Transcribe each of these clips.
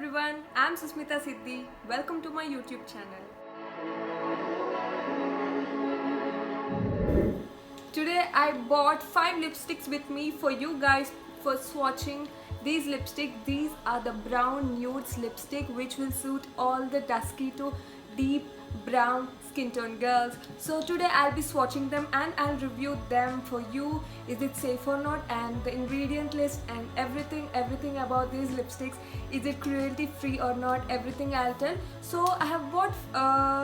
everyone, I'm Susmita Siddhi. Welcome to my YouTube channel. Today I bought 5 lipsticks with me for you guys for swatching these lipsticks. These are the brown nudes lipstick which will suit all the dusky to deep brown skin tone girls. So today I'll be swatching them and I'll review them for you. Is it safe or not, and the ingredient list and everything about these lipsticks. Is it cruelty free or not? Everything I'll tell. So I have bought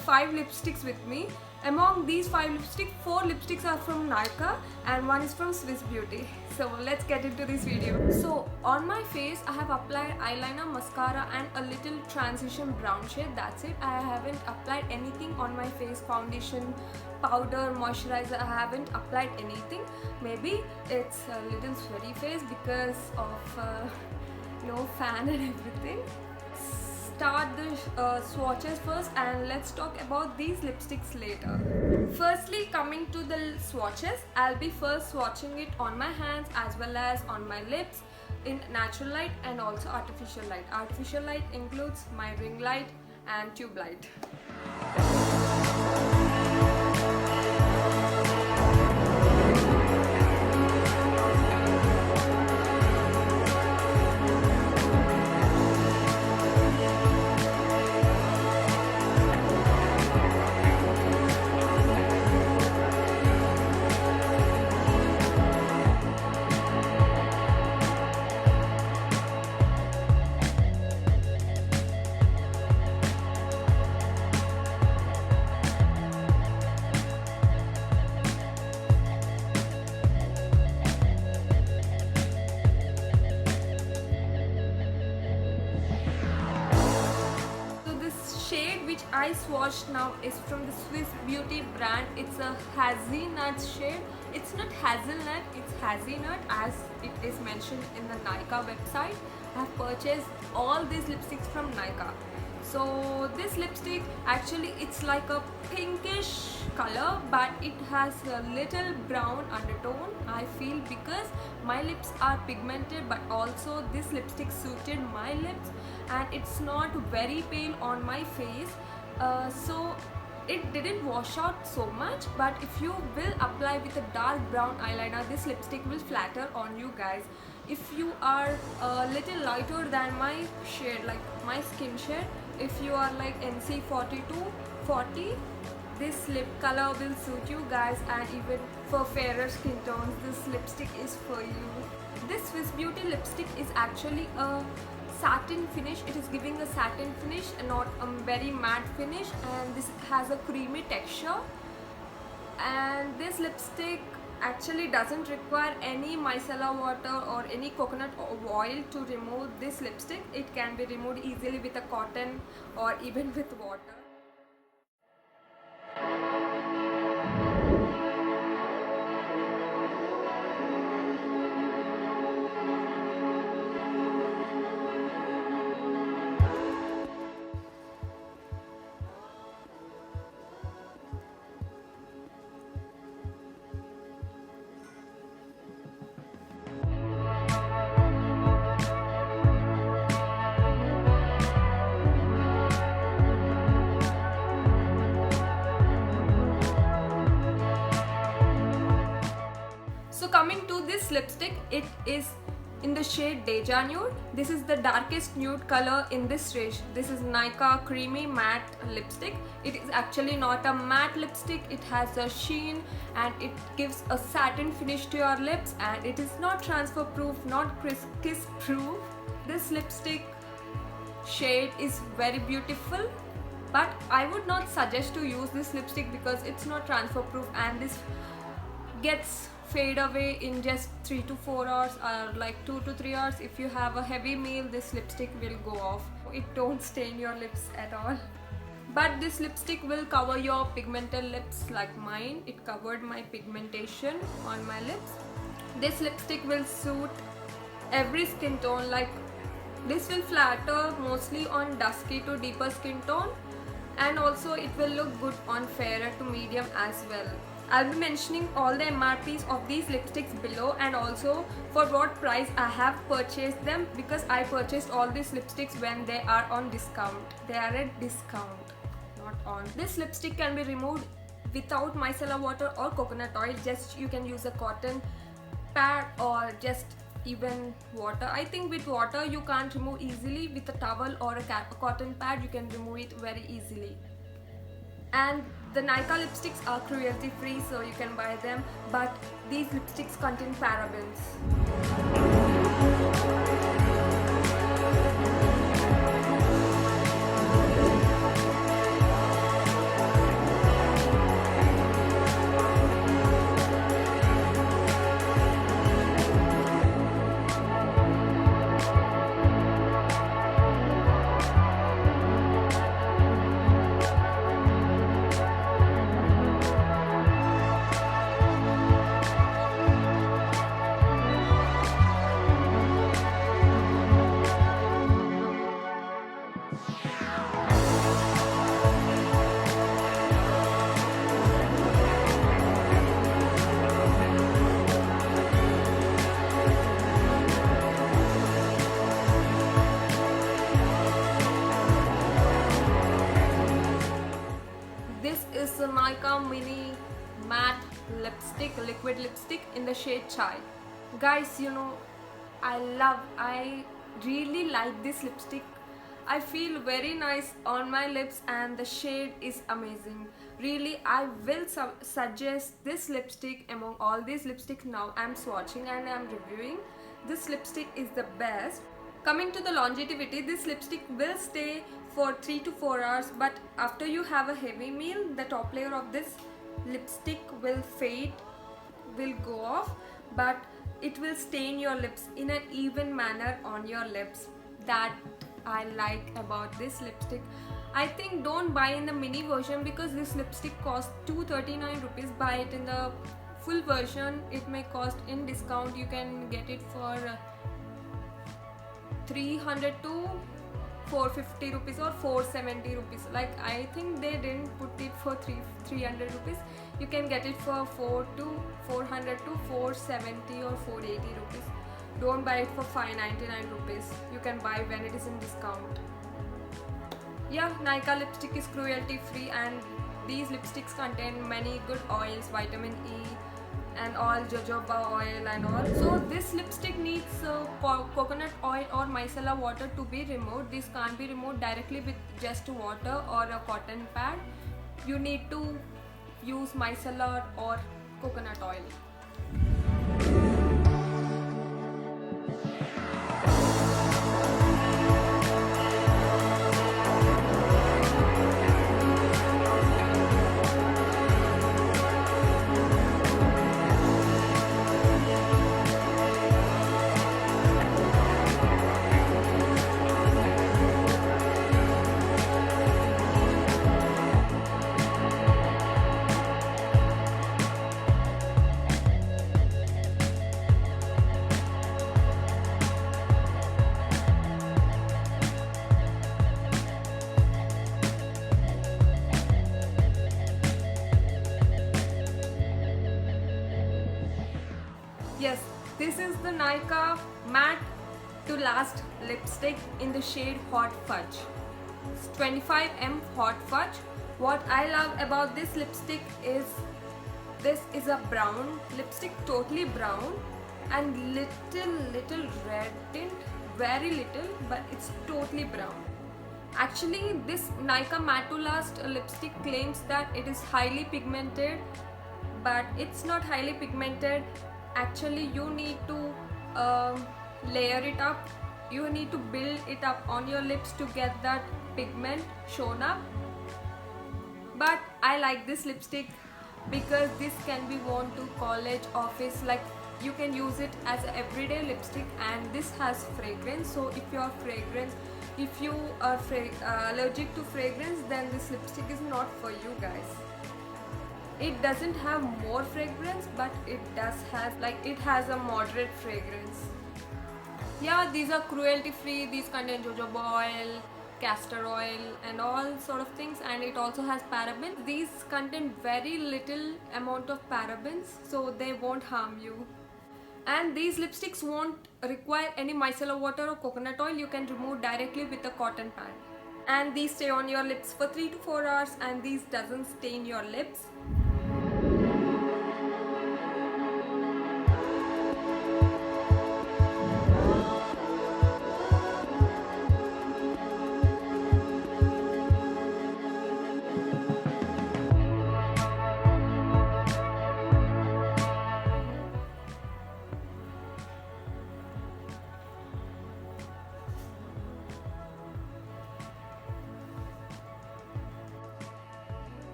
5 lipsticks with me. Among these 5 lipsticks, 4 lipsticks are from Nykaa and 1 is from Swiss Beauty. So let's get into this video. So on my face I have applied eyeliner, mascara and a little transition brown shade. That's it. I haven't applied anything on my face, foundation, powder, moisturizer. I haven't applied anything. Maybe it's a little sweaty face because of no fan and everything. Start the swatches first and let's talk about these lipsticks later. Firstly, coming to the swatches, I'll be first swatching it on my hands as well as on my lips in natural light and also artificial light. Artificial light includes my ring light and tube light. Shade which I swatched now is from the Swiss Beauty brand. It's a hazelnut shade. It's not hazelnut, it's hazelnut as it is mentioned in the Nykaa website. I have purchased all these lipsticks from Nykaa. So this lipstick actually it's like a pinkish color but it has a little brown undertone, I feel, because my lips are pigmented but also this lipstick suited my lips and it's not very pale on my face, so it didn't wash out so much. But if you will apply with a dark brown eyeliner, this lipstick will flatter on you guys. If you are a little lighter than my shade, like my skin shade, if you are like NC42 40, this lip color will suit you guys, and even for fairer skin tones this lipstick is for you. This Swiss Beauty lipstick is actually a satin finish. It is giving a satin finish and not a very matte finish, and this has a creamy texture. And this lipstick actually doesn't require any micellar water or any coconut oil to remove this lipstick. It can be removed easily with a cotton or even with water. So coming to this lipstick, it is in the shade Deja Nude. This is the darkest nude color in this range. This is Nykaa Creamy Matte Lipstick. It is actually not a matte lipstick. It has a sheen and it gives a satin finish to your lips, and it is not transfer proof, not kiss proof. This lipstick shade is very beautiful, but I would not suggest to use this lipstick because it's not transfer proof and this gets fade away in just 3 to 4 hours or like 2 to 3 hours. If you have a heavy meal, this lipstick will go off. It don't stain your lips at all. But this lipstick will cover your pigmented lips like mine. It covered my pigmentation on my lips. This lipstick will suit every skin tone. Like this will flatter mostly on dusky to deeper skin tone, and also it will look good on fairer to medium as well. I'll be mentioning all the MRPs of these lipsticks below, and also for what price I have purchased them, because I purchased all these lipsticks when they are on discount. They are at discount, not on. This lipstick can be removed without micellar water or coconut oil. Just you can use a cotton pad or just even water. I think with water you can't remove easily. With a towel or a cotton pad you can remove it very easily. And the Nykaa lipsticks are cruelty free, so you can buy them, but these lipsticks contain parabens. This is the Nykaa Mini Matte Lipstick, liquid lipstick in the shade Chai. Guys, you know, I really like this lipstick. I feel very nice on my lips and the shade is amazing. Really, I will suggest this lipstick among all these lipsticks now I'm swatching and I'm reviewing. This lipstick is the best. Coming to the longevity, this lipstick will stay for 3 to 4 hours, but after you have a heavy meal, the top layer of this lipstick will fade, will go off, but it will stain your lips in an even manner on your lips. That I like about this lipstick. I think don't buy in the mini version because this lipstick costs 239 rupees. Buy it in the full version. It may cost, in discount you can get it for 300 to 450 rupees or 470 rupees. Like, I think they didn't put it for 300 rupees. You can get it for 400 to 470 or 480 rupees. Don't buy it for 599 rupees. You can buy when it is in discount. Yeah, Nykaa lipstick is cruelty free, and these lipsticks contain many good oils, vitamin E and all jojoba oil and all. So this lipstick needs coconut oil or micellar water to be removed. This can't be removed directly with just water or a cotton pad. You need to use micellar or coconut oil. Yes, this is the Nykaa Matte to Last lipstick in the shade Hot Fudge. It's 25M Hot Fudge. What I love about this lipstick is this is a brown lipstick, totally brown, and little red tint, very little, but it's totally brown. Actually, this Nykaa Matte to Last lipstick claims that it is highly pigmented, but it's not highly pigmented. Actually, you need to layer it up. You need to build it up on your lips to get that pigment shown up. But I like this lipstick because this can be worn to college, office. Like, you can use it as an everyday lipstick, and this has fragrance. So if you are allergic to fragrance, then this lipstick is not for you guys. It doesn't have more fragrance, but it does have, like, it has a moderate fragrance. Yeah, these are cruelty free. These contain jojoba oil, castor oil and all sort of things, and it also has parabens. These contain very little amount of parabens, so they won't harm you. And these lipsticks won't require any micellar water or coconut oil. You can remove directly with a cotton pad. And these stay on your lips for 3 to 4 hours, and these doesn't stain your lips.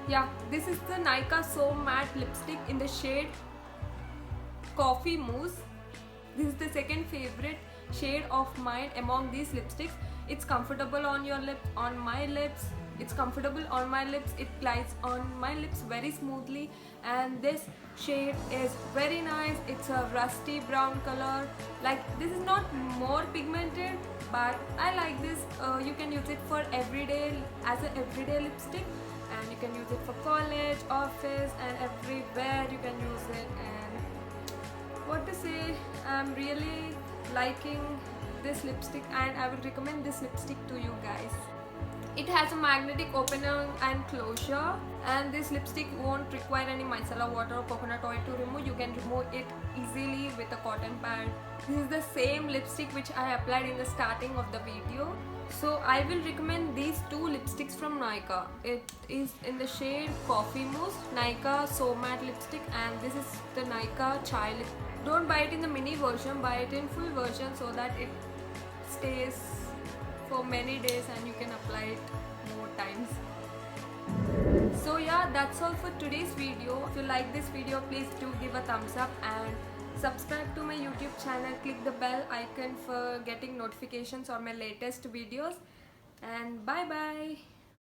Yeah, this is the Nykaa So Matte lipstick in the shade Coffee Mousse. This is the second favorite shade of mine among these lipsticks. It's comfortable on your lips, on my lips. It's comfortable on my lips. It glides on my lips very smoothly, and this shade is very nice. It's a rusty brown color. Like, this is not more pigmented, but I like this. You can use it for everyday, as an everyday lipstick, and you can use it for college, office, and everywhere you can use it. And what to say, I'm really liking this lipstick, and I will recommend this lipstick to you guys. It has a magnetic opener and closure, and this lipstick won't require any micellar water or coconut oil to remove. You can remove it easily with a cotton pad. This is the same lipstick which I applied in the starting of the video. So I will recommend these two lipsticks from Nykaa. It is in the shade Coffee Mousse, Nykaa So Matte lipstick, and this is the Nykaa Chai lip. Don't buy it in the mini version, buy it in full version so that it stays for many days and you can apply it more times. So yeah, that's all for today's video. If you like this video, please do give a thumbs up and subscribe to my YouTube channel. Click the bell icon for getting notifications on my latest videos, and bye bye.